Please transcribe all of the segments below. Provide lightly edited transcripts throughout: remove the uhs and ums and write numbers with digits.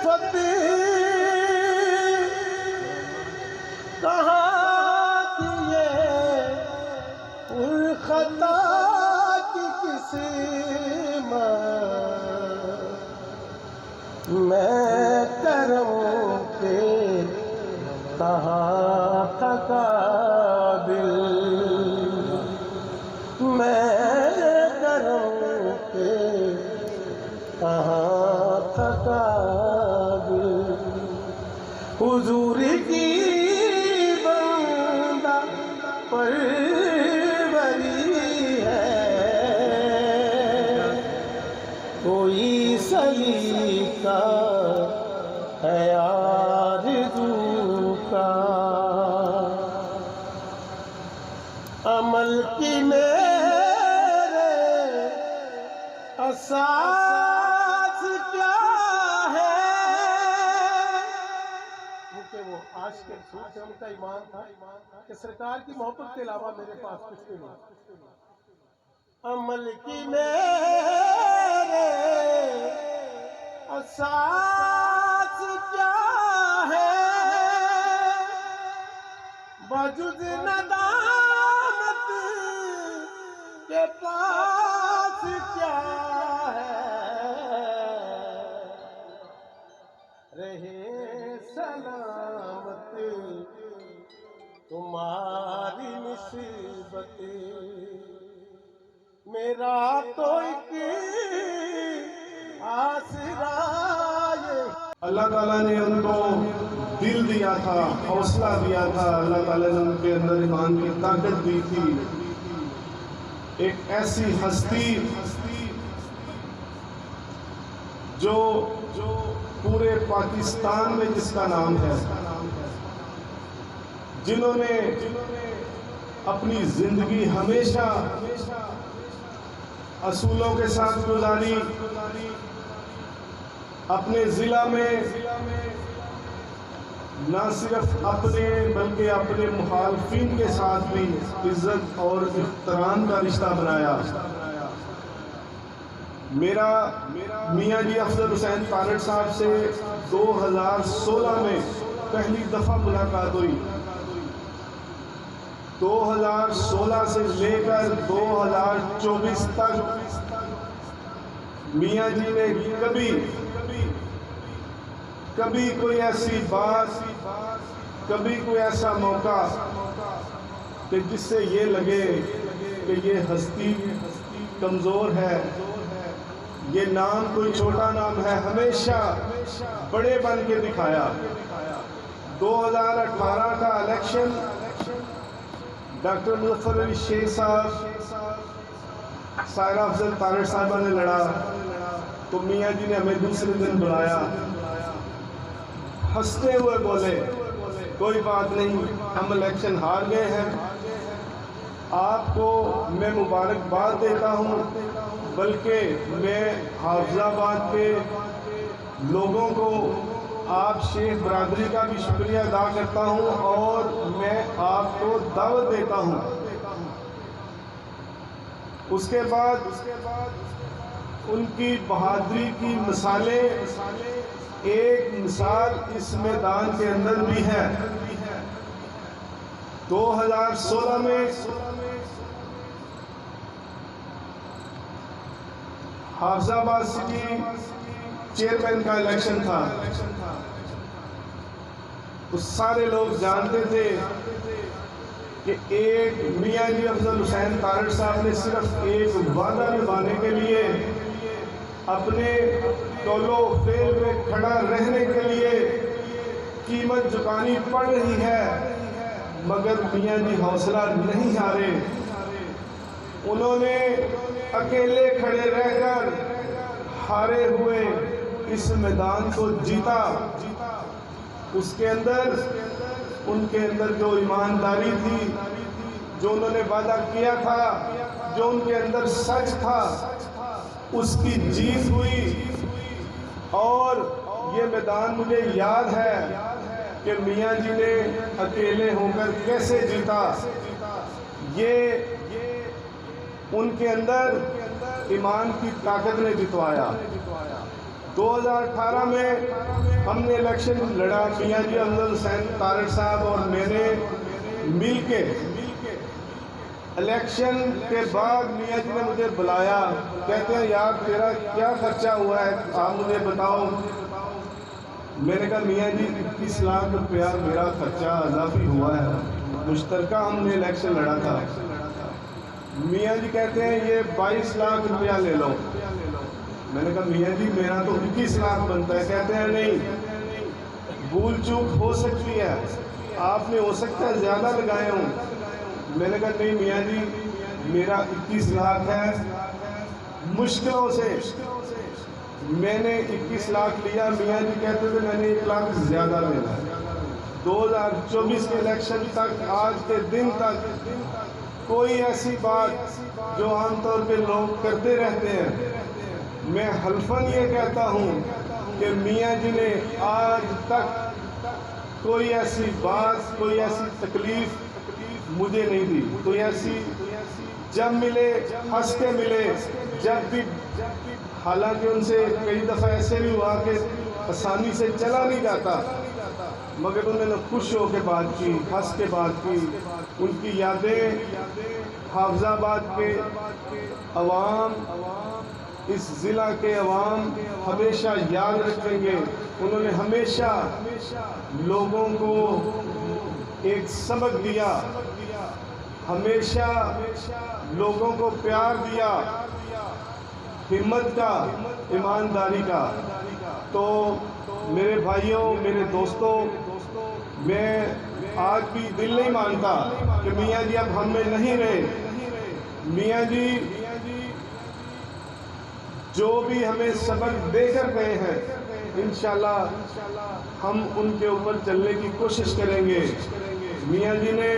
الفت کہاں کی یہ خطا کی قسمت میں کرم کے کہاں تھا قابل میں کرم کے کہاں تھا قابل حضور کی بندہ پروری ہے کوئی سلیقہ ہے آرزو کا عمل کی میرے اساس کیا ہے کیونکہ وہ عاشق رسول سے ان کا ایمان تھا کہ سرکار کی محبت کے علاوہ میرے پاس کچھ بھی نہیں عمل کی میرے اساس کیا ہے بجز ندامت کے پاس کیا ہے رہے سلامت تمہاری نسبت میرا تو ایک آسرا اللہ تعالیٰ نے ان کو دل دیا تھا حوصلہ دیا تھا اللہ تعالیٰ نے ان کے اندر ایمان کی طاقت دی تھی ایک ایسی ہستی جو پورے پاکستان میں جس کا نام ہے جنہوں نے اپنی زندگی ہمیشہ اصولوں کے ساتھ گزاری اپنے ضلع میں نہ صرف اپنے بلکہ اپنے مخالفین کے ساتھ بھی عزت اور احترام کا رشتہ بنایا میرا میاں جی افضل حسین تارڑ صاحب سے 2016 میں پہلی دفعہ ملاقات ہوئی 2016 سے لے کر 2024 تک میاں جی نے کبھی کوئی ایسی بات کبھی کوئی ایسا موقع کہ جس سے یہ لگے کہ یہ ہستی کمزور ہے یہ نام کوئی چھوٹا نام ہے ہمیشہ بڑے بن کے دکھایا 2018 کا الیکشن ڈاکٹر مظفر علی شیخ صاحب سائرہ افضل تارڑ صاحبہ نے لڑا تو میاں جی نے ہمیں دوسرے دن بلایا ہنستے ہوئے بولے کوئی بات نہیں ہم الیکشن ہار گئے ہیں آپ کو میں مبارکباد دیتا ہوں بلکہ میں حافظ آباد کے لوگوں کو آپ شیخ برادری کا بھی شکریہ ادا کرتا ہوں اور میں آپ کو دعوت دیتا ہوں اس کے بعد ان کی بہادری کی مثالیں ایک مثال اس میدان کے اندر بھی ہے 2016 میں حافظ آباد سٹی چیئرمین کا الیکشن تھا اس سارے لوگ جانتے تھے کہ ایک میاں جی افضل حسین تارڑ صاحب نے صرف ایک وعدہ نبھانے کے لیے اپنے قول و فعل میں کھڑا رہنے کے لیے قیمت چکانی پڑ رہی ہے مگر میاں جی حوصلہ نہیں ہارے انہوں نے اکیلے کھڑے رہ کر ہارے ہوئے اس میدان کو جیتا اس کے اندر ان کے اندر جو ایمانداری تھی جو انہوں نے وعدہ کیا تھا جو ان کے اندر سچ تھا اس کی جیت ہوئی اور یہ میدان مجھے یاد ہے کہ میاں جی نے اکیلے ہو کر کیسے جیتا یہ ان کے اندر ایمان کی طاقت نے جتوایا 2018 میں ہم نے الیکشن لڑا، میاں جی افضل حسین تارڑ صاحب اور میں نے مل کے۔ الیکشن کے بعد میاں جی نے مجھے بلایا، کہتے ہیں یار تیرا کیا خرچہ ہوا ہے آپ مجھے بتاؤ۔ میں نے کہا میاں جی 21 لاکھ روپیہ میرا خرچہ اضافی ہوا ہے، مشترکہ ہم نے الیکشن لڑا تھا۔ میاں جی کہتے ہیں یہ 22 لاکھ روپیہ لے لو۔ میں نے کہا میاں جی میرا تو 21 لاکھ بنتا ہے۔ کہتے ہیں نہیں، بھول چوک ہو سکتی ہے، آپ نے ہو سکتا ہے زیادہ لگائے ہوں۔ میں نے کہا نہیں میاں جی میرا 21 لاکھ ہے، مشکلوں سے میں نے 21 لاکھ لیا۔ میاں جی کہتے تھے میں نے 1 لاکھ زیادہ لینا ہے۔ 2024 کے الیکشن تک، آج کے دن تک کوئی ایسی بات جو عام طور پہ لوگ کرتے رہتے ہیں، میں حلفاً یہ کہتا ہوں کہ میاں جی نے آج تک کوئی ایسی بات، کوئی ایسی تکلیف مجھے نہیں دی، کوئی ایسی، جب ملے ہنس کے ملے، جب بھی، حالانکہ ان سے کئی دفعہ ایسے بھی ہوا کہ آسانی سے چلا نہیں جاتا، مگر انہوں نے خوش ہو کے بات کی، ہنس کے بات کی۔ ان کی یادیں حافظ آباد کے عوام، اس ضلع کے عوام ہمیشہ یاد رکھیں گے۔ انہوں نے ہمیشہ لوگوں کو ایک سبق دیا، ہمیشہ لوگوں کو پیار دیا، ہمت کا، ایمانداری کا۔ تو میرے بھائیوں، میرے دوستوں، میں آج بھی دل نہیں مانتا کہ میاں جی اب ہم میں نہیں رہے۔ میاں جی جو بھی ہمیں سبق دے کر گئے ہیں، انشاءاللہ ہم ان کے اوپر چلنے کی کوشش کریں گے۔ میاں جی نے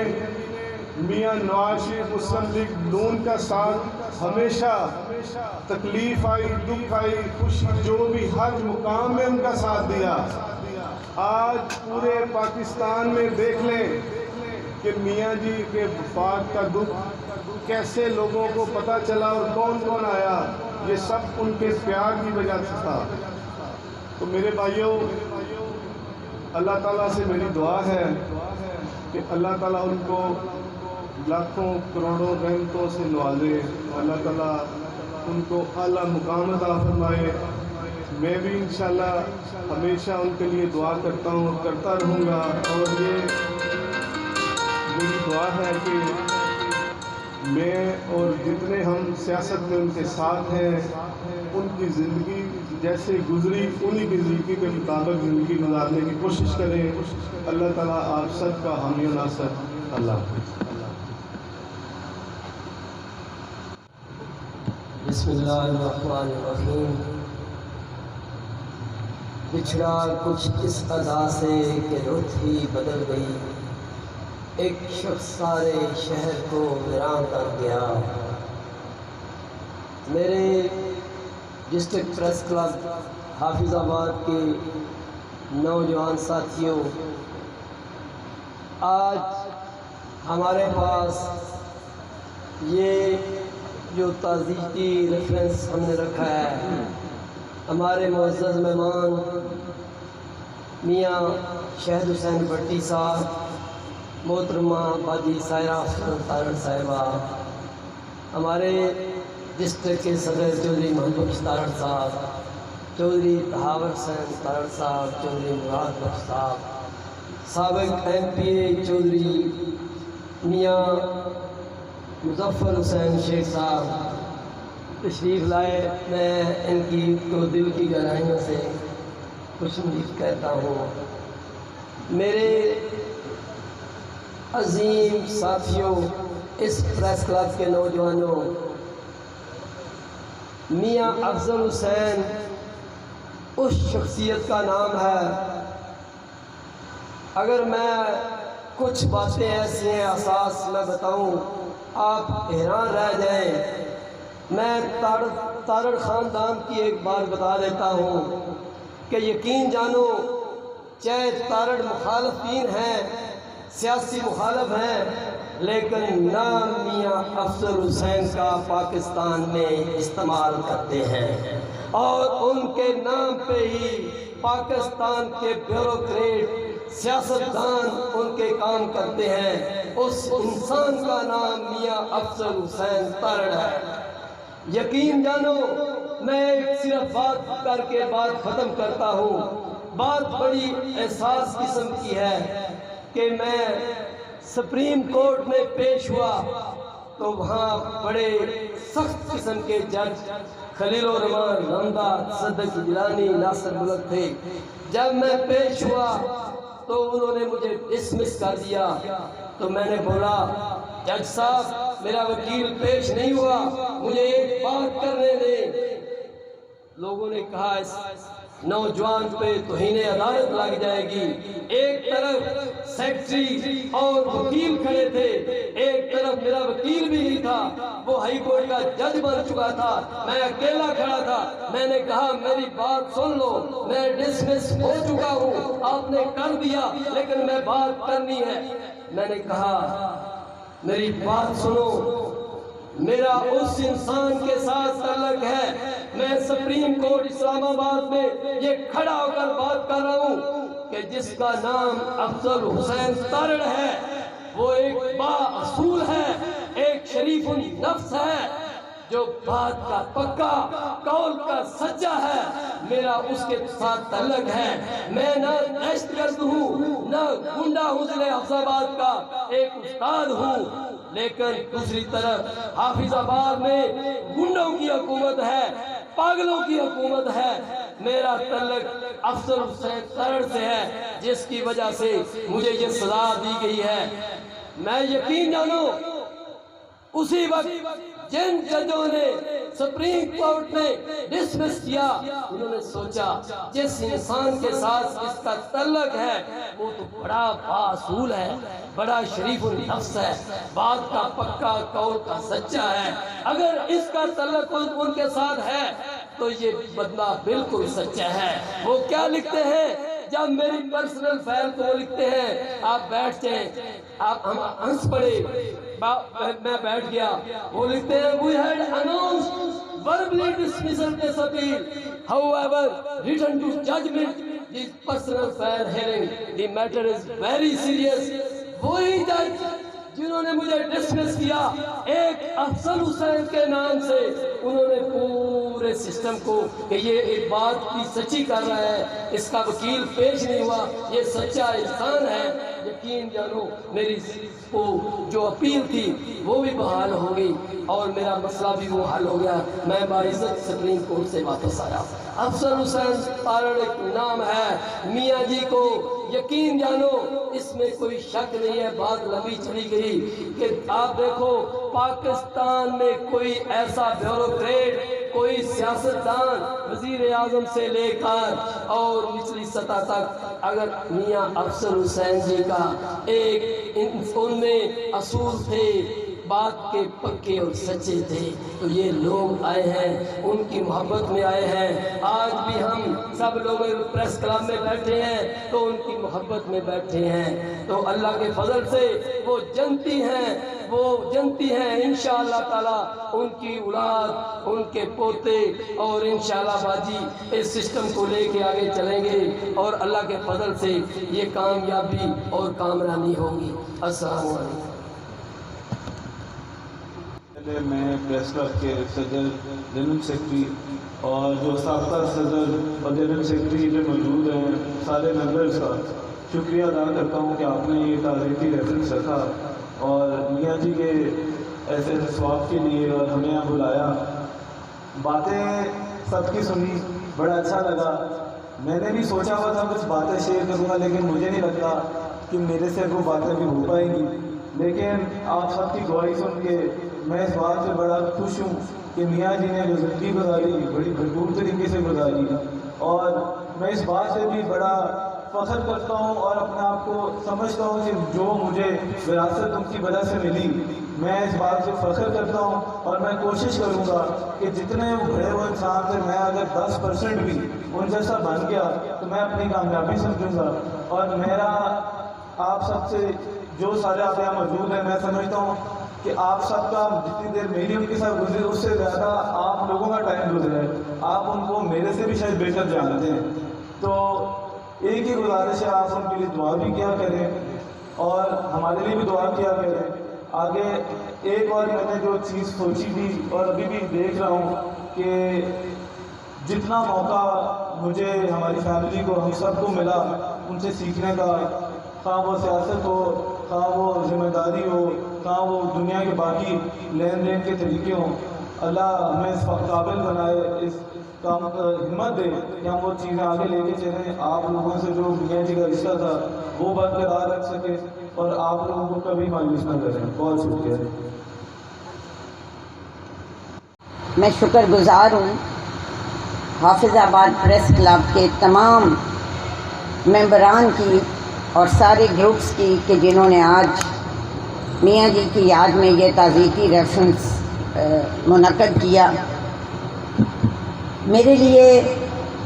میاں نواز شریف مسلم لیگ نون کا ساتھ ہمیشہ، تکلیف آئی، دکھ آئی، خوشی، جو بھی ہر مقام میں ان کا ساتھ دیا۔ آج پورے پاکستان میں دیکھ لیں کہ میاں جی کے وفات کا دکھ کیسے لوگوں کو پتہ چلا اور کون کون آیا، یہ سب ان کے پیار کی وجہ سے تھا۔ تو میرے بھائیوں، اللہ تعالیٰ سے میری دعا ہے کہ اللہ تعالیٰ ان کو لاکھوں کروڑوں رحمتوں سے نوازے، اللہ تعالیٰ ان کو اعلیٰ مقام عطا فرمائے۔ میں بھی انشاءاللہ ہمیشہ ان کے لیے دعا کرتا ہوں اور کرتا رہوں گا، اور یہ میری دعا ہے کہ میں اور جتنے ہم سیاست میں ان کے ساتھ ہیں، ان کی زندگی جیسے گزری انہی کی زندگی کے مطابق زندگی گزارنے کی کوشش کریں۔ اللہ تعالیٰ آپ سب کا حامی و ناصر۔ اللہ حافظ۔ بسم اللہ الرحمن الرحیم۔ بچھڑا کچھ اس ادا سے کہ رت ہی بدل گئی، ایک شخص سارے شہر کو ویران کر گیا۔ میرے ڈسٹرکٹ پریس کلب حافظ آباد کے نوجوان ساتھیوں، آج ہمارے پاس یہ جو تعزیتی ریفرنس ہم نے رکھا ہے، ہمارے معزز مہمان میاں شہد حسین بھٹی صاحب، محترمہ باجی سائرہ تارڑ صاحبہ، ہمارے ڈسٹرکٹ کے صدر چودھری محمد بخش تارڑ صاحب، چودھری تہاور حسین تارڑ صاحب، چودھری مراد بخش صاحب، سابق MP چودھری میاں مظفر حسین شیخ صاحب تشریف لائے۔ میں ان کی تو دل کی گہرائیوں سے خوش آمدید کہتا ہوں۔ میرے عظیم ساتھیوں، اس پریس کلب کے نوجوانوں، میاں افضل حسین اس شخصیت کا نام ہے، اگر میں کچھ باتیں ایسی ہیں احساس میں بتاؤں آپ حیران رہ جائیں۔ میں تارڑ خاندان کی ایک بات بتا دیتا ہوں کہ یقین جانو، چاہے تارڑ مخالفین ہیں، سیاسی مخالف ہیں، لیکن نام میاں افضل حسین کا پاکستان میں استعمال کرتے ہیں۔ اور ان کے نام پہ ہی پاکستان کے بیوروکریٹ سیاستدان ان کے کام کرتے ہیں۔ اس انسان کا نام میاں افضل حسین تارڑ ہے۔ یقین جانو، میں صرف بات کر کے بات ختم کرتا ہوں۔ بات بڑی احساس قسم کی ہے کہ میں سپریم کورٹ میں پیش ہوا تو وہاں بڑے سخت قسم کے جج خلیل الرحمان، نامدار، صدق جیلانی، ناصر ملک تھے۔ جب میں پیش ہوا تو انہوں نے مجھے ڈسمس کر دیا، تو میں نے بولا جج صاحب میرا وکیل پیش نہیں ہوا، مجھے ایک بات کرنے دیں۔ لوگوں نے کہا اس نوجوان پہ توہین عدالت لگ جائے گی۔ ایک طرف سیکرٹری اور وکیل کھڑے تھے، ایک طرف میرا وکیل بھی نہیں تھا، وہ ہائی کورٹ کا جج بن چکا تھا، میں اکیلا کھڑا تھا۔ میں نے کہا میری بات سن لو، میں ڈسمس ہو چکا ہوں، آپ نے کر دیا لیکن میں بات کرنی ہے۔ میں نے کہا میری بات سنو، میرا اس انسان کے ساتھ تعلق ہے، میں سپریم کورٹ اسلام آباد میں یہ کھڑا ہو کر بات کر رہا ہوں کہ جس کا نام افضل حسین تارڑ ہے، وہ ایک با اصول ہے، ایک شریف النفس ہے، جو بات کا پکا، قول کا سچا ہے۔ میرا اس کے ساتھ تعلق ہے، میں نہ دہشت گرد ہوں، نہ گنڈا ہوں، ضلع حفظ آباد کا ایک استاد ہوں، لیکن دوسری طرف حافظ آباد میں گنڈوں کی حکومت ہے، پاگلوں کی حکومت ہے۔ میرا تعلق افضل حسین تارڑ سے ہے، جس کی وجہ سے مجھے یہ سزا دی گئی ہے۔ میں یقین جانو، اسی وقت جن ججوں نے سپریم کورٹ نے ڈسمس کیا، انہوں نے سوچا جس انسان کے ساتھ اس کا تعلق ہے وہ تو بڑا باصول ہے، بڑا شریف النفس ہے، بات کا پکا، قول کا سچا ہے۔ اگر اس کا تعلق ان کے ساتھ ہے تو یہ بدلہ بالکل سچا ہے۔ وہ کیا لکھتے ہیں؟ جب میری پرسنل فائل کو وہ لکھتے ہیں، آپ بیٹھ جائیں، آپ ہم ہنس پڑے، میں بیٹھ گیا۔ وہ لکھتے ہیں we had announced verbally dismissal this appeal, however written to judgment this personal fair hearing, the matter is very serious۔ وہی جج جنہوں نے مجھے ڈسمس کیا، ایک افضل حسین کے نام سے انہوں نے پورے سسٹم کو کہ یہ ایک بات کی سچی کر رہا ہے، اس کا وکیل پیش نہیں ہوا، یہ سچا انسان ہے۔ یقین جانو میری وہ جو اپیل تھی وہ بھی بحال ہو گئی اور میرا مسئلہ بھی وہ حل ہو گیا۔ میں باعزت سپریم کورٹ سے واپس آیا۔ افضل حسین تارڑ ایک نام ہے، میاں جی کو یقین جانو اس میں کوئی شک نہیں ہے۔ بات لمبی چلی گئی کہ آپ دیکھو پاکستان میں کوئی ایسا بیوروکریٹ، کوئی سیاستدان، وزیر اعظم سے لے کر اور نچلی سطح تک، اگر میاں افضل حسین جی کا ایک ان میں اصول تھے، بات کے پکے اور سچے تھے، تو یہ لوگ آئے ہیں، ان کی محبت میں آئے ہیں۔ آج بھی ہم سب لوگ پریس کلب میں بیٹھے ہیں تو ان کی محبت میں بیٹھے ہیں، تو اللہ کے فضل سے وہ جنتی ہیں انشاءاللہ تعالی، ان کی اولاد، ان کے پوتے، اور انشاءاللہ باجی اس سسٹم کو لے کے آگے چلیں گے اور اللہ کے فضل سے یہ کامیابی اور کامرانی ہوگی۔ السلام علیکم۔ میں پریس کلب کے صدر، جنرل سیکرٹری اور جو سابقہ صدر اور جنرل سیکرٹری جو موجود ہیں، سارے ممبرز کا شکریہ ادا کرتا ہوں کہ آپ نے یہ تاریخی ریفرنس رکھا اور میاں جی کے ایسے ثواب کے لیے اور ہمیں یہاں بلایا۔ باتیں سب کی سنی، بڑا اچھا لگا۔ میں نے بھی سوچا ہوا تھا کچھ باتیں شیئر کروں گا، لیکن مجھے نہیں لگتا کہ میرے سے وہ باتیں بھی ہو پائیں گی، لیکن آپ سب کی گواہی سن کے میں اس بات سے بڑا خوش ہوں کہ میاں جی نے جو زندگی گزاری بڑی بھرپور طریقے سے گزاری، اور میں اس بات سے بھی بڑا فخر کرتا ہوں اور اپنے آپ کو سمجھتا ہوں کہ جو مجھے وراثت ان کی وجہ سے ملی، میں اس بات سے فخر کرتا ہوں اور میں کوشش کروں گا کہ جتنے وہ بڑے وہ انسان تھے، میں اگر 10% بھی ان جیسا بن گیا تو میں اپنی کامیابی سمجھوں گا۔ اور میرا آپ سب سے جو سارے آپ یہاں موجود ہیں، میں سمجھتا ہوں کہ آپ سب کا جتنی دیر میری ان کے ساتھ گزری اس سے زیادہ آپ لوگوں کا ٹائم گزرا ہے. آپ ان کو میرے سے بھی شاید بہتر جانتے ہیں. تو ایک ہی گزارش ہے، آپ ان کے لیے دعا بھی کیا کریں اور ہمارے لیے بھی دعا کیا کریں. آگے ایک اور میں نے جو چیز سوچی تھی اور ابھی بھی دیکھ رہا ہوں کہ جتنا موقع مجھے ہماری فیملی کو ہم سب کو ملا ان سے سیکھنے کا، خواہ وہ سیاست ہو، خواہ وہ ذمہ داری ہو، خواہ وہ دنیا کے باقی لین دین کے طریقے ہوں، اللہ ہمیں اس قابل بنائے، اس کام ہمت دے کہ ہم وہ چیزیں آگے لے کے چلیں. آپ لوگوں سے جو میاں جی کا رشتہ تھا وہ برقرار رکھ سکے اور آپ لوگوں کو کبھی مایوس نہ کریں. بہت شکریہ. میں شکر گزار ہوں حافظ آباد پریس کلب کے تمام ممبران کی اور سارے گروپس کی کہ جنہوں نے آج میاں جی کی یاد میں یہ تعزیتی ریفرنس منعقد کیا. میرے لیے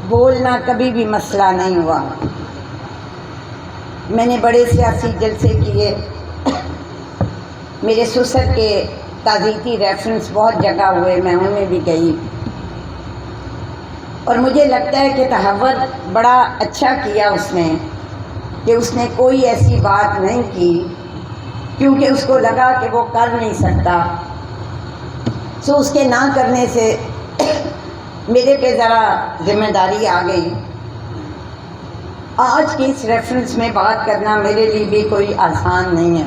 بولنا کبھی بھی مسئلہ نہیں ہوا. میں نے بڑے سیاسی جلسے کیے، میرے سسر کے تعزیتی ریفرنس بہت جگہ ہوئے، میں ان میں بھی گئی اور مجھے لگتا ہے کہ تحور بڑا اچھا کیا اس نے کہ اس نے کوئی ایسی بات نہیں کی کیونکہ اس کو لگا کہ وہ کر نہیں سکتا. سو اس کے نہ کرنے سے میرے پہ ذرا ذمہ داری آ گئی. آج کی اس ریفرنس میں بات کرنا میرے لیے بھی کوئی آسان نہیں ہے،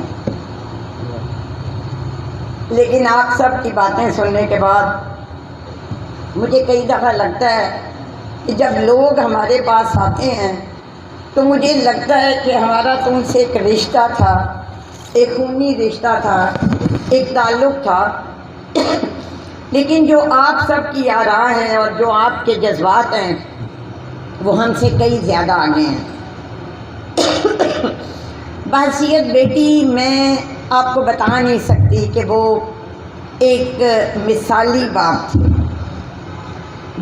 لیکن آپ سب کی باتیں سننے کے بعد مجھے کئی دفعہ لگتا ہے کہ جب لوگ ہمارے پاس آتے ہیں تو مجھے لگتا ہے کہ ہمارا تو ان سے ایک رشتہ تھا، ایک خونی رشتہ تھا، ایک تعلق تھا، لیکن جو آپ سب کی آراء ہیں اور جو آپ کے جذبات ہیں وہ ہم سے کئی زیادہ آگے ہیں. بحیثیت بیٹی میں آپ کو بتا نہیں سکتی کہ وہ ایک مثالی باپ تھی.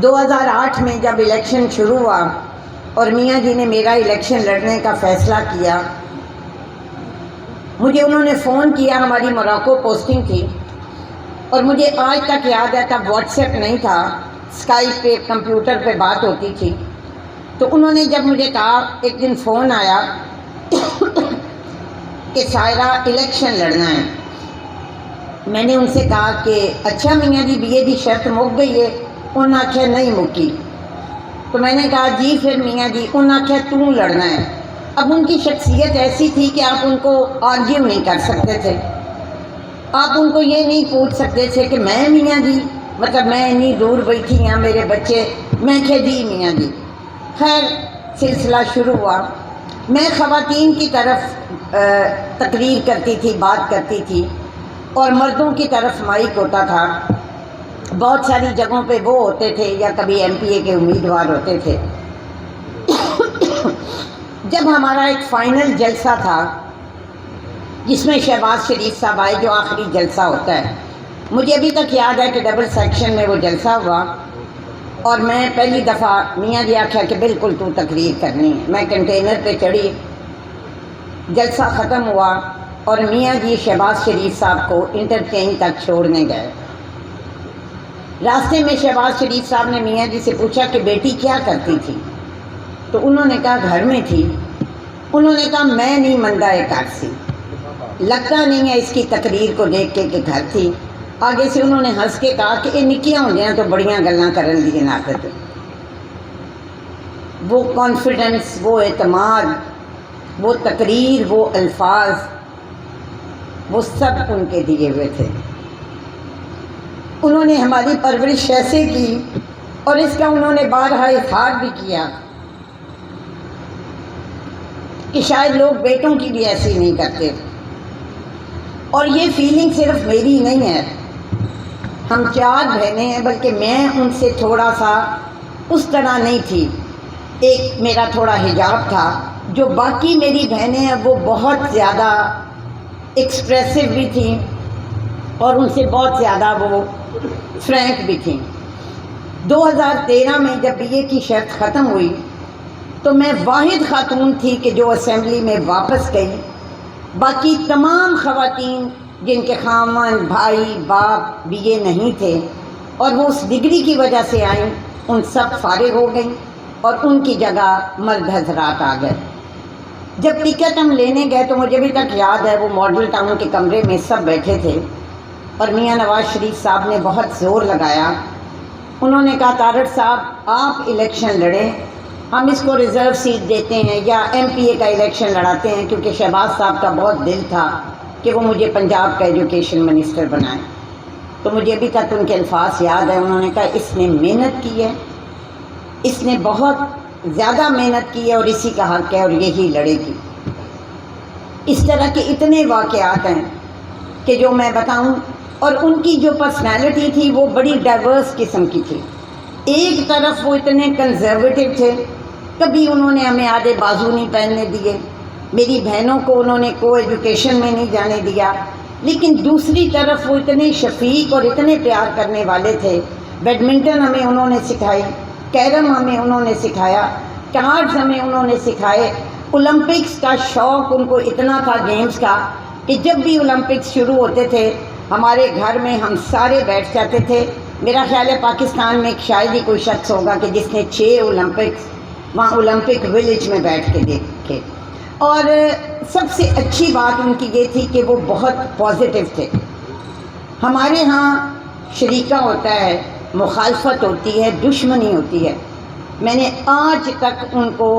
2008 میں جب الیکشن شروع ہوا اور میاں جی نے میرا الیکشن لڑنے کا فیصلہ کیا، مجھے انہوں نے فون کیا، ہماری موراکو پوسٹنگ تھی اور مجھے آج تک یاد ہے تب واٹس ایپ نہیں تھا، اسکائپ پہ کمپیوٹر پہ بات ہوتی تھی. تو انہوں نے جب مجھے کہا، ایک دن فون آیا کہ سائرہ الیکشن لڑنا ہے. میں نے ان سے کہا کہ اچھا میاں جی بی اے دی شرط مک گئی ہے؟ انہوں نے آخیا نہیں مکی. تو میں نے کہا جی پھر میاں جی؟ انہوں نے آخیا تو لڑنا ہے. اب ان کی شخصیت ایسی تھی کہ آپ ان کو آرگیو نہیں کر سکتے تھے، آپ ان کو یہ نہیں پوچھ سکتے تھے کہ میں میاں جی، مطلب میں اتنی دور بیٹھی ہاں، میرے بچے، میں کہ جی میاں جی. خیر سلسلہ شروع ہوا. میں خواتین کی طرف تقریر کرتی تھی، بات کرتی تھی اور مردوں کی طرف مائک ہوتا تھا. بہت ساری جگہوں پہ وہ ہوتے تھے یا کبھی ایم پی اے کے امیدوار ہوتے تھے. جب ہمارا ایک فائنل جلسہ تھا جس میں شہباز شریف صاحب آئے، جو آخری جلسہ ہوتا ہے، مجھے ابھی تک یاد ہے کہ ڈبل سیکشن میں وہ جلسہ ہوا اور میں پہلی دفعہ میاں جی آخیا کہ بالکل تو تقریر کرنی ہے. میں کنٹینر پہ چڑھی، جلسہ ختم ہوا اور میاں جی شہباز شریف صاحب کو انٹرچینج تک چھوڑنے گئے. راستے میں شہباز شریف صاحب نے میاں جی سے پوچھا کہ بیٹی کیا کرتی تھی؟ تو انہوں نے کہا گھر میں تھی. انہوں نے کہا میں نہیں منڈا کر سی، لگتا نہیں ہے اس کی تقریر کو دیکھ کے کہ گھر تھی. آگے سے انہوں نے ہنس کے کہا کہ یہ نکیاں ہو جائیں تو بڑیاں گلاں کرن دی عنایت. وہ کانفیڈنس، وہ اعتماد، وہ تقریر، وہ الفاظ، وہ سب ان کے دیے ہوئے تھے. انہوں نے ہماری پرورش ایسے کی اور اس کا انہوں نے بارہا اظہار بھی کیا کہ شاید لوگ بیٹوں کی بھی ایسی نہیں کرتے. اور یہ فیلنگ صرف میری نہیں ہے، ہم 4 بہنیں ہیں، بلکہ میں ان سے تھوڑا سا اس طرح نہیں تھی. ایک میرا تھوڑا حجاب تھا، جو باقی میری بہنیں ہیں وہ بہت زیادہ ایکسپریسو بھی تھیں اور ان سے بہت زیادہ وہ فرینک بھی تھیں. 2013 میں جب بی اے کی شرط ختم ہوئی تو میں واحد خاتون تھی کہ جو اسمبلی میں واپس گئی. باقی تمام خواتین جن کے خامن بھائی باپ BA نہیں تھے اور وہ اس ڈگری کی وجہ سے آئیں، ان سب فارغ ہو گئیں اور ان کی جگہ مرد حضرات آ گئے۔ جب ٹکٹ ہم لینے گئے تو مجھے ابھی تک یاد ہے، وہ ماڈل ٹاؤن کے کمرے میں سب بیٹھے تھے اور میاں نواز شریف صاحب نے بہت زور لگایا۔ انہوں نے کہا تارڑ صاحب آپ الیکشن لڑیں، ہم اس کو ریزرو سیٹ دیتے ہیں یا MPA کا الیکشن لڑاتے ہیں، کیونکہ شہباز صاحب کا بہت دل تھا کہ وہ مجھے پنجاب کا ایجوکیشن منسٹر بنائیں۔ تو مجھے ابھی تک ان کے الفاظ یاد ہیں، انہوں نے کہا اس نے محنت کی ہے، اس نے بہت زیادہ محنت کی ہے اور اسی کا حق ہے اور یہی لڑے گی۔ اس طرح کے اتنے واقعات ہیں کہ جو میں بتاؤں، اور ان کی جو پرسنالٹی تھی وہ بڑی ڈائیورس قسم کی تھی۔ ایک طرف وہ اتنے کنزرویٹو تھے، کبھی انہوں نے ہمیں آدھے بازو نہیں پہننے دیے، میری بہنوں کو انہوں نے کو ایجوکیشن میں نہیں جانے دیا، لیکن دوسری طرف وہ اتنے شفیق اور اتنے پیار کرنے والے تھے۔ بیڈمنٹن ہمیں انہوں نے سکھائی، کیرم ہمیں انہوں نے سکھایا، کارڈز ہمیں انہوں نے سکھائے۔ اولمپکس کا شوق ان کو اتنا تھا گیمز کا کہ جب بھی اولمپکس شروع ہوتے تھے ہمارے گھر میں ہم سارے بیٹھ جاتے تھے۔ میرا خیال ہے پاکستان میں شاید ہی کوئی شخص ہوگا کہ جس نے 6 اولمپکس وہاں اولمپک ولیج میں بیٹھ کے دیکھے۔ اور سب سے اچھی بات ان کی یہ تھی کہ وہ بہت پازیٹیو تھے۔ ہمارے ہاں شریکہ ہوتا ہے، مخالفت ہوتی ہے، دشمنی ہوتی ہے۔ میں نے آج تک ان کو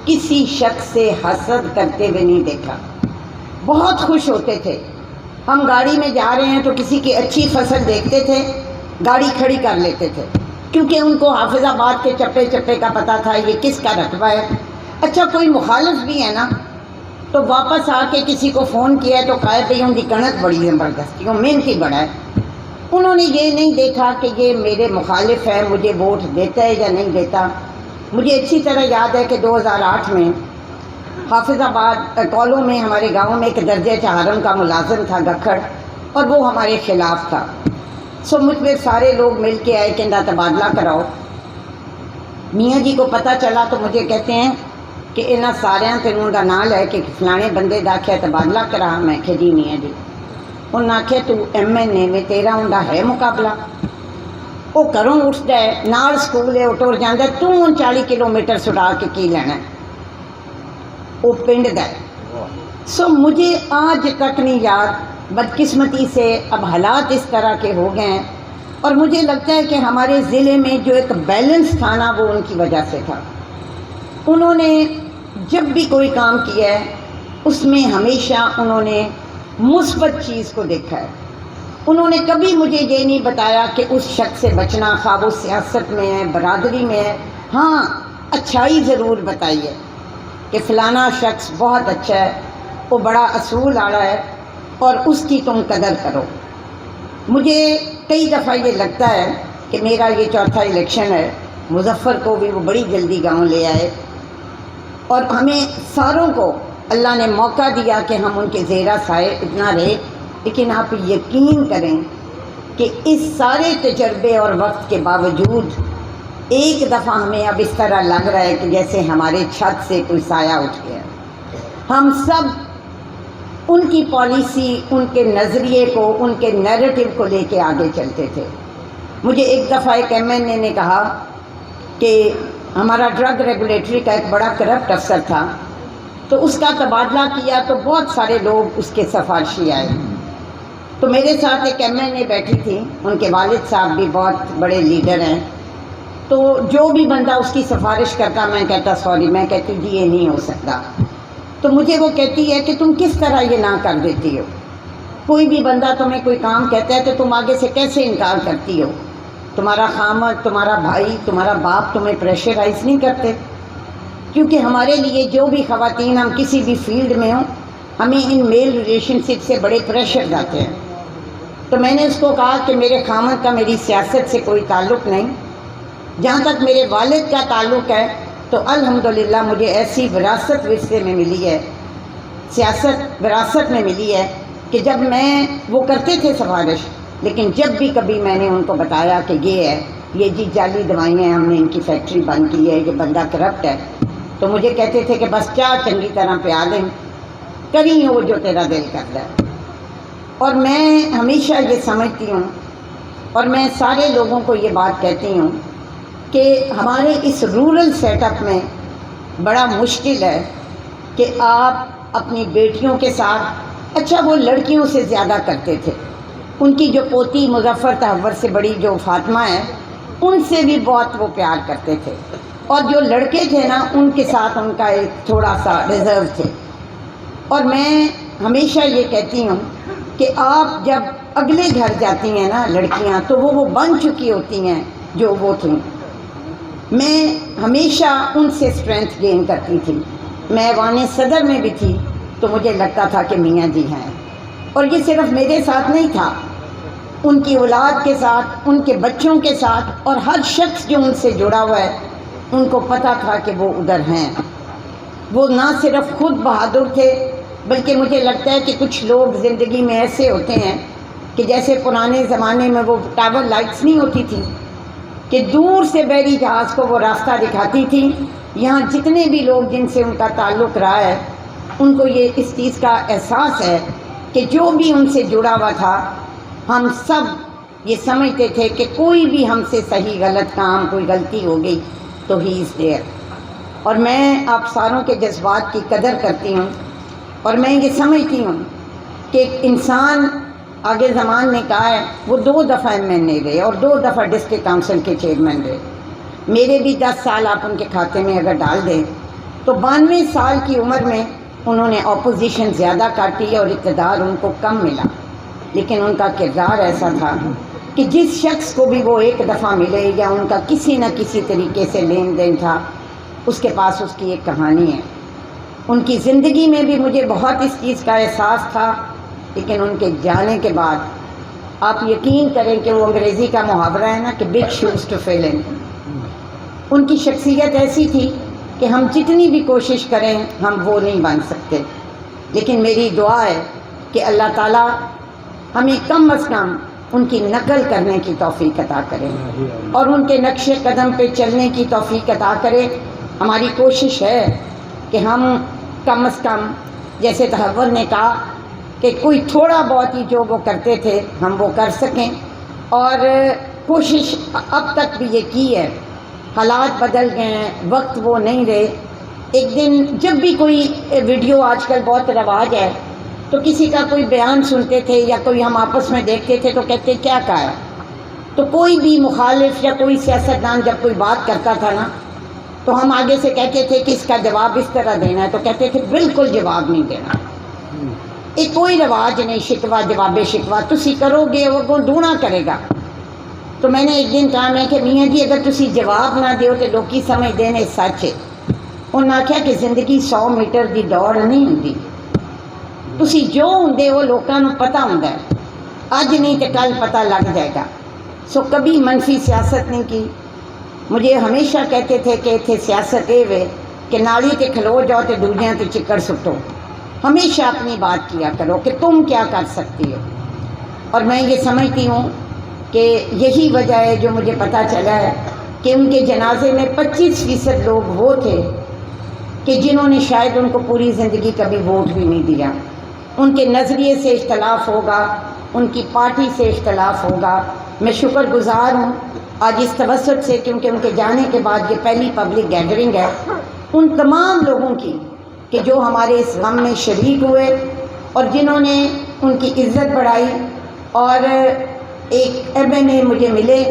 کسی شخص سے حسد کرتے ہوئے نہیں دیکھا، بہت خوش ہوتے تھے۔ ہم گاڑی میں جا رہے ہیں تو کسی کی اچھی فصل دیکھتے تھے، گاڑی کھڑی کر لیتے تھے، کیونکہ ان کو حافظ آباد کے چپے چپے کا پتہ تھا یہ کس کا رقبہ ہے۔ اچھا کوئی مخالف بھی ہے نا تو واپس آ کے کسی کو فون کیا ہے تو کہا بھائی ان کی کنت بڑی زبردست، وہ محنتی بڑا ہے۔ انہوں نے یہ نہیں دیکھا کہ یہ میرے مخالف ہے، مجھے ووٹ دیتا ہے یا نہیں دیتا۔ مجھے اچھی طرح یاد ہے کہ 2008 میں حافظ آباد کولوں میں ہمارے گاؤں میں ایک درجہ چہارم کا ملازم تھا گکھڑ، اور وہ ہمارے خلاف تھا۔ سو مجھ پہ سارے لوگ مل کے آئے کہ اندہ تبادلہ کراؤ۔ میاں جی کو پتہ چلا تو مجھے کہتے ہیں کہ انہاں ساریاں تینوں دا نال ہے کہ فلانے بندے دا کیا تبادلہ کرا۔ میں کہ جی میاں جی، انہوں نے آخیا تو MNA میں تیرا ہوں ہے مقابلہ، وہ گھروں اٹھتا ہے نال سکول ہے وہ ٹر جانا، تو 40 کلومیٹر سٹا کے کی لینا ہے، وہ پنڈ دا ہے۔ سو مجھے آج تک نہیں یاد، بدقسمتی سے اب حالات اس طرح کے ہو گئے ہیں، اور مجھے لگتا ہے کہ ہمارے ضلع میں جو ایک بیلنس تھا نا وہ ان کی وجہ سے تھا۔ انہوں نے جب بھی کوئی کام کیا ہے اس میں ہمیشہ انہوں نے مثبت چیز کو دیکھا ہے۔ انہوں نے کبھی مجھے یہ نہیں بتایا کہ اس شخص سے بچنا، خواہ وہ سیاست میں ہے، برادری میں ہے۔ ہاں اچھائی ضرور بتائی ہے کہ فلانا شخص بہت اچھا ہے، وہ بڑا اصول آڑا ہے اور اس کی تم قدر کرو۔ مجھے کئی دفعہ یہ لگتا ہے کہ میرا یہ چوتھا الیکشن ہے، مظفر کو بھی وہ بڑی جلدی گاؤں لے آئے، اور ہمیں ساروں کو اللہ نے موقع دیا کہ ہم ان کے زیرہ سائے اتنا رہے۔ لیکن آپ یقین کریں کہ اس سارے تجربے اور وقت کے باوجود ایک دفعہ ہمیں اب اس طرح لگ رہا ہے کہ جیسے ہمارے چھت سے کوئی سایہ اٹھ گیا۔ ہم سب ان کی پالیسی، ان کے نظریے کو، ان کے نیریٹو کو لے کے آگے چلتے تھے۔ مجھے ایک دفعہ ایک MNA نے کہا کہ ہمارا ڈرگ ریگولیٹری کا ایک بڑا کرپٹ افسر تھا، تو اس کا تبادلہ کیا تو بہت سارے لوگ اس کے سفارشی آئے۔ تو میرے ساتھ ایک MNA بیٹھی تھی، ان کے والد صاحب بھی بہت بڑے لیڈر ہیں، تو جو بھی بندہ اس کی سفارش کرتا میں کہتا سوری، میں کہتی جی یہ نہیں ہو سکتا۔ تو مجھے وہ کہتی ہے کہ تم کس طرح یہ نہ کر دیتی ہو، کوئی بھی بندہ تمہیں کوئی کام کہتا ہے تو تم آگے سے کیسے انکار کرتی ہو؟ تمہارا خامد، تمہارا بھائی، تمہارا باپ تمہیں پریشرائز نہیں کرتے؟ کیونکہ ہمارے لیے جو بھی خواتین ہم کسی بھی فیلڈ میں ہوں، ہمیں ان میل ریلیشن شپ سے بڑے پریشر جاتے ہیں۔ تو میں نے اس کو کہا کہ میرے خامد کا میری سیاست سے کوئی تعلق نہیں، جہاں تک میرے والد کا تعلق ہے تو الحمدللہ مجھے ایسی وراثت ورثے میں ملی ہے، سیاست وراثت میں ملی ہے کہ جب میں وہ کرتے تھے سفارش، لیکن جب بھی کبھی میں نے ان کو بتایا کہ یہ ہے، یہ جی جعلی دوائیاں ہم نے ان کی فیکٹری بند کی ہے، یہ بندہ کرپٹ ہے، تو مجھے کہتے تھے کہ بس چاہ چنگی طرح پیا لیں، کری وہ جو تیرا دل کرتا ہے۔ اور میں ہمیشہ یہ سمجھتی ہوں اور میں سارے لوگوں کو یہ بات کہتی ہوں کہ ہمارے اس رورل سیٹ اپ میں بڑا مشکل ہے کہ آپ اپنی بیٹیوں کے ساتھ، اچھا وہ لڑکیوں سے زیادہ کرتے تھے، ان کی جو پوتی مظفر تحور سے بڑی جو فاطمہ ہے ان سے بھی بہت وہ پیار کرتے تھے، اور جو لڑکے تھے نا ان کے ساتھ ان کا ایک تھوڑا سا ریزرو تھے۔ اور میں ہمیشہ یہ کہتی ہوں کہ آپ جب اگلے گھر جاتی ہیں نا لڑکیاں، تو وہ بن چکی ہوتی ہیں جو وہ تھیں۔ میں ہمیشہ ان سے اسٹرینتھ گین کرتی تھی۔ میں ایوان صدر میں بھی تھی تو مجھے لگتا تھا کہ میاں جی ہیں، اور یہ صرف میرے ساتھ نہیں تھا، ان کی اولاد کے ساتھ، ان کے بچوں کے ساتھ، اور ہر شخص جو ان سے جڑا ہوا ہے ان کو پتہ تھا کہ وہ ادھر ہیں۔ وہ نہ صرف خود بہادر تھے، بلکہ مجھے لگتا ہے کہ کچھ لوگ زندگی میں ایسے ہوتے ہیں کہ جیسے پرانے زمانے میں وہ ٹاور لائٹس نہیں ہوتی تھی کہ دور سے بحری جہاز کو وہ راستہ دکھاتی تھی، یہاں جتنے بھی لوگ جن سے ان کا تعلق رہا ہے ان کو یہ اس چیز کا احساس ہے کہ جو بھی ان سے جڑا ہوا تھا، ہم سب یہ سمجھتے تھے کہ کوئی بھی ہم سے صحیح غلط کام، کوئی غلطی ہو گئی تو ہی از دیئر۔ اور میں آپ ساروں کے جذبات کی قدر کرتی ہوں، اور میں یہ سمجھتی ہوں کہ ایک انسان، آگے زمان نے کہا ہے، وہ 2 دفعہ MNA رہے اور 2 دفعہ ڈسٹرکٹ کونسل کے چیئرمین رہے۔ میرے بھی 10 سال آپ ان کے کھاتے میں اگر ڈال دیں تو 92 سال کی عمر میں انہوں نے اپوزیشن زیادہ کاٹی اور اقتدار ان کو کم ملا، لیکن ان کا کردار ایسا تھا کہ جس شخص کو بھی وہ 1 دفعہ ملے یا ان کا کسی نہ کسی طریقے سے لین دین تھا، اس کے پاس اس کی ایک کہانی ہے۔ ان کی زندگی میں بھی مجھے بہت اس چیز کا احساس تھا، لیکن ان کے جانے کے بعد آپ یقین کریں کہ وہ انگریزی کا محاورہ ہے نا کہ بگ شوز ٹو فل ان، ان کی شخصیت ایسی تھی کہ ہم جتنی بھی کوشش کریں ہم وہ نہیں بن سکتے، لیکن میری دعا ہے کہ اللہ تعالیٰ ہمیں کم از کم ان کی نقل کرنے کی توفیق عطا کرے اور ان کے نقش قدم پہ چلنے کی توفیق عطا کرے۔ ہماری کوشش ہے کہ ہم کم از کم، جیسے تحور نے کہا کہ کوئی تھوڑا بہت ہی جو وہ کرتے تھے ہم وہ کر سکیں، اور کوشش اب تک بھی یہ کی ہے۔ حالات بدل گئے ہیں، وقت وہ نہیں رہے۔ ایک دن جب بھی کوئی ویڈیو، آج کل بہت رواج ہے، تو کسی کا کوئی بیان سنتے تھے یا کوئی ہم آپس میں دیکھتے تھے تو کہتے کیا کہا ہے، تو کوئی بھی مخالف یا کوئی سیاستدان جب کوئی بات کرتا تھا نا تو ہم آگے سے کہتے تھے کہ اس کا جواب اس طرح دینا ہے، تو کہتے تھے بالکل جواب نہیں دینا، ایک کوئی رواج نہیں، شکوہ جواب شکوہ تسی کرو گے وہ ڈھونڈا کرے گا۔ تو میں نے ایک دن کہا، میں کہ میاں جی اگر تسی جواب نہ دیو تو لوکی سمجھ دینے سچ ہے۔ انہوں نے آخیا کہ زندگی 100 میٹر دی دوڑ نہیں ہوندی، تسی جو ہوندے وہ لوکاں نوں پتہ ہوندا ہے، اج نہیں تو کل پتہ لگ جائے گا۔ سو کبھی منفی سیاست نہیں کی۔ مجھے ہمیشہ کہتے تھے کہ اتنے سیاست یہ وے کہ نالی تے کھلو جاؤ تو دوجیاں تے چکر سٹو، ہمیشہ اپنی بات کیا کرو کہ تم کیا کر سکتی ہو۔ اور میں یہ سمجھتی ہوں کہ یہی وجہ ہے جو مجھے پتہ چلا ہے کہ ان کے جنازے میں 25% لوگ وہ تھے کہ جنہوں نے شاید ان کو پوری زندگی کبھی ووٹ بھی نہیں دیا۔ ان کے نظریے سے اختلاف ہوگا، ان کی پارٹی سے اختلاف ہوگا۔ میں شکر گزار ہوں آج اس توسط سے، کیونکہ ان کے جانے کے بعد یہ پہلی پبلک گیدرنگ ہے، ان تمام لوگوں کی کہ جو ہمارے اس غم میں شریک ہوئے اور جنہوں نے ان کی عزت بڑھائی۔ اور ایک MNA مجھے ملے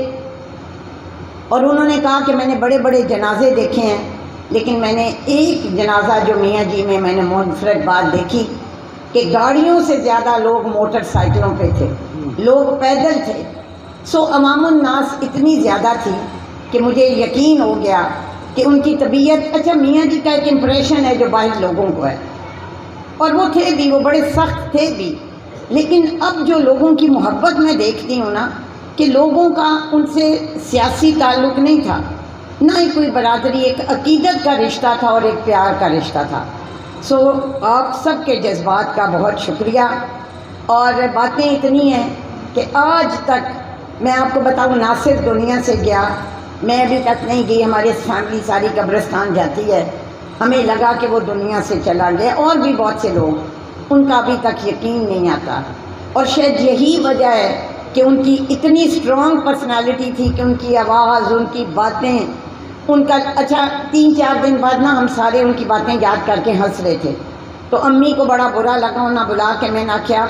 اور انہوں نے کہا کہ میں نے بڑے بڑے جنازے دیکھے ہیں، لیکن میں نے ایک جنازہ جو میاں جی میں نے منفرد بات دیکھی کہ گاڑیوں سے زیادہ لوگ موٹر سائیکلوں پہ تھے، لوگ پیدل تھے۔ سو عوام الناس اتنی زیادہ تھی کہ مجھے یقین ہو گیا کہ ان کی طبیعت، اچھا میاں جی کا ایک امپریشن ہے جو باہر لوگوں کو ہے، اور وہ تھے بھی، وہ بڑے سخت تھے بھی، لیکن اب جو لوگوں کی محبت میں دیکھتی ہوں نا کہ لوگوں کا ان سے سیاسی تعلق نہیں تھا، نہ ہی کوئی برادری، ایک عقیدت کا رشتہ تھا اور ایک پیار کا رشتہ تھا۔ سو آپ سب کے جذبات کا بہت شکریہ۔ اور باتیں اتنی ہیں کہ آج تک میں آپ کو بتاؤں، ناصر دنیا سے گیا، میں ابھی تک نہیں گئی، ہماری فیملی ساری قبرستان جاتی ہے، ہمیں لگا کہ وہ دنیا سے چلا گیا، اور بھی بہت سے لوگ، ان کا ابھی تک یقین نہیں آتا۔ اور شاید یہی وجہ ہے کہ ان کی اتنی اسٹرانگ پرسنالٹی تھی کہ ان کی آواز، ان کی باتیں، ان کا اچھا 3-4 دن بعد نا ہم سارے ان کی باتیں یاد کر کے ہنس رہے تھے، تو امی کو بڑا برا لگا، انہیں بلا کے میں نے آخیا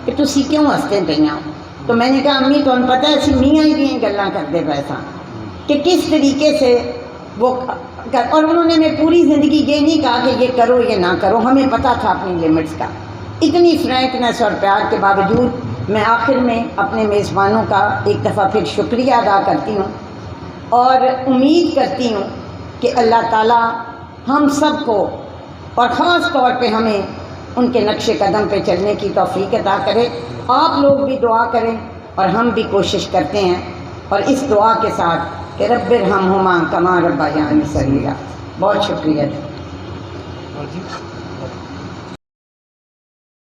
کہ تسی کیوں ہنستے پہ ہو؟ تو میں نے کہا امی تمہیں پتہ ہے اسی میاں ہی دیاں گلاں کرتے پیسہ کہ کس طریقے سے وہ اور انہوں نے میں پوری زندگی یہ نہیں کہا کہ یہ کرو یہ نہ کرو، ہمیں پتہ تھا اپنی لمٹس کا۔ اتنی فرینکنیس اور پیار کے باوجود میں آخر میں اپنے میزبانوں کا ایک دفعہ پھر شکریہ ادا کرتی ہوں اور امید کرتی ہوں کہ اللہ تعالیٰ ہم سب کو اور خاص طور پہ ہمیں ان کے نقش قدم پہ چلنے کی توفیق عطا کرے۔ آپ لوگ بھی دعا کریں اور ہم بھی کوشش کرتے ہیں، اور اس دعا کے ساتھ کہ رب ارحمہما کما ربیانی صغیرا۔ بہت شکریہ۔